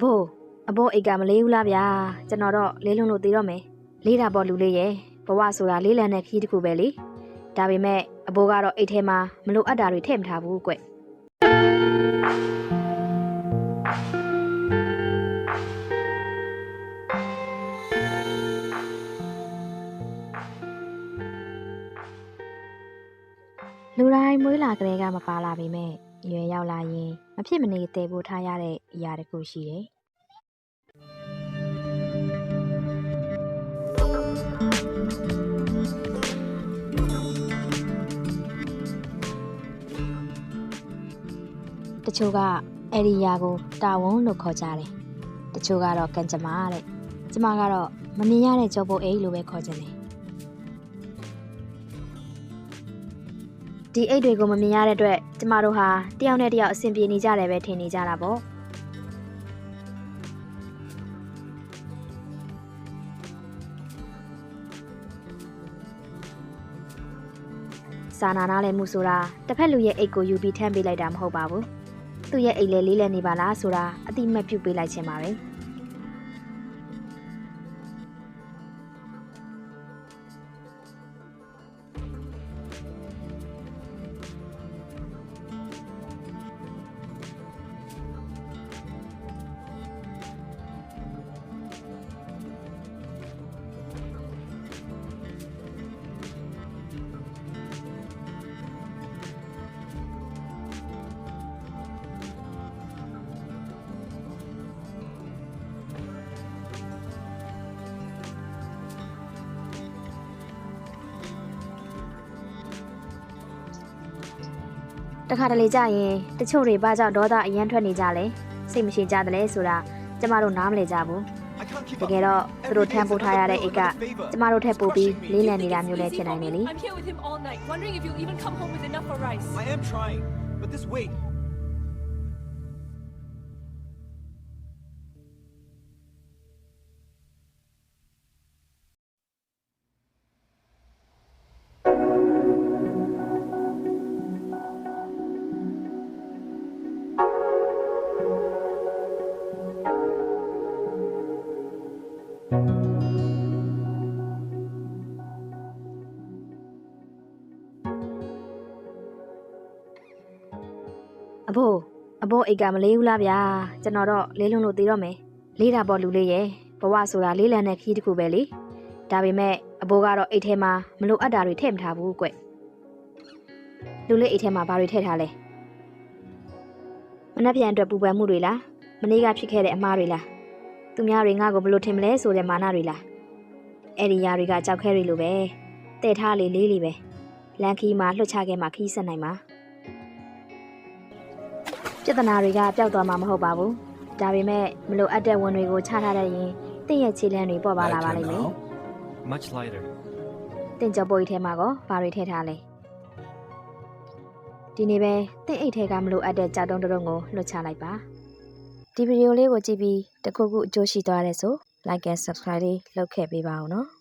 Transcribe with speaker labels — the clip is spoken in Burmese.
Speaker 1: ဘိုးအဘိုးအိတ်ကမလေးဘူးလားဗျာကျွန်တော်တော့လေးလုံးလို့သေးတော့မယ်လေးတာပေါ့လူလေးရဲ့ဘဝဆိုတာလေးလံတဲ့ခီးတစ်ခုပဲလေဒါပေမဲ့အဘိုးကတော့အိတ်ထဲမှာမလိုအပ်တာတွေထည့်မထားဘူးကွလူတိုင်းမွေးလာကလေးကမပါလာပေမဲ့ရွယ်ရောက်လာရင်မဖြစ်မနေတည်ဖို့ထားရတဲ့အရာတခုရှိတယ်တချို့ကအဲ့ဒီယာကိုတာဝန်လို့ခေါ်ကြတယ်တချို့ကတော့ကံကြမ္မာတဲ့ကျမကတော့မမြင်ရတဲ့ကြောပုတ်အိတ်လို့ပဲခေါ်ကြတယ်ဒီအိတ်တွေကိုမမြင်ရတဲ့အတွက်ကျမတို့ဟာတယောက်နဲ့တယောက်အဆင်ပြေနေကြတယ်ပဲထင်နေကြတာပေါ့စာနာနာလည်းမှုဆိုတာတစ်ဖက်လူရဲ့အိတ်ကိုယူပြီးထမ်းပေးလိုက်တာမဟုတ်ပါဘူးသူ့ရဲ့အိတ်လည်းလေးလည်နေပါလားဆိုတာအတိမတ်ပြုတ်ပေးလိုက်ခြင်းပါပဲတခါတလေကြာရင်တချို့တွေဘာကြောင့်ဒေါသအရန်ထွက်နေကြလဲစိတ်မရှိကြတယ်လဲဆိုတာကျမတို့နားမလည်ကြဘူးတကယ်တော့သူတို့ထမ်းပိုးထားရတဲ့အိတ်ကကျမတို့ထက်ပိုပြီးလေးလံနေတာမျိုးလည်းဖြစ်နိုင်တယ်လေ
Speaker 2: I'm here with him all night, wondering if you'll even come home with enough for rice.
Speaker 3: I am trying, but this weight.
Speaker 1: အဘိုးအိတ်ကမလေးဘူးလားဗျာကျွန်တော်တော့လေးလုံးလို့သေးတော့မယ်လေးတာပေါ့လူလေးရဲ့ဘဝဆိုတာလေးလံတဲ့ခီးတစ်ခုပဲလေဒါပေမဲ့အဘိုးကတော့အိတ်ထဲမှာမလိုအပ်တာတွေထည့်မထားဘူးကွလူလေးအိတ်ထဲမှာဘာတွေထည့်ထားလဲမနှက်ပြန်အတွက်ပူပန်မှုတွေလားမနေ့ကဖြစ်ခဲ့တဲ့အမှားတွေလားသူများတွေငါ့ကိုဘယ်လိုထင်မလဲဆိုတဲ့မာနတွေလားအဲ့ဒီຢာတွေကကြောက်ခဲတွေလိုပဲတဲ့ထားလေးလေးပဲလန်ခီးမှာလှုပ်ချခဲ့မှာခီးဆက်နိုင်မှာပြဿနာတွေကပျောက်သွားမှာမဟုတ်ပါဘူးဒါပေမဲ့မလိုအပ်တဲ့ဝန်တွေကိုချထားတဲ့ရင်တင့်ရဲ့ခြေလမ်းတွေပေါ်ပါလာပါလိမ့်မယ်
Speaker 3: Much lighter.
Speaker 1: တင့်ကြောပွေးထဲမှာကောဘာတွေထည့်ထားလဲဒီနေ့ပဲတင့်အိတ်ထဲကမလိုအပ်တဲ့ကြောက်တုံးတုံးကိုလွှတ်ချလိုက်ပါဒီဗီဒီယိုလေးကိုကြည့်ပြီးတခုခုအကျိုးရှိသွားတဲ့ဆို like and subscribe လေးလုပ်ခဲ့ပေးပါဦးနော်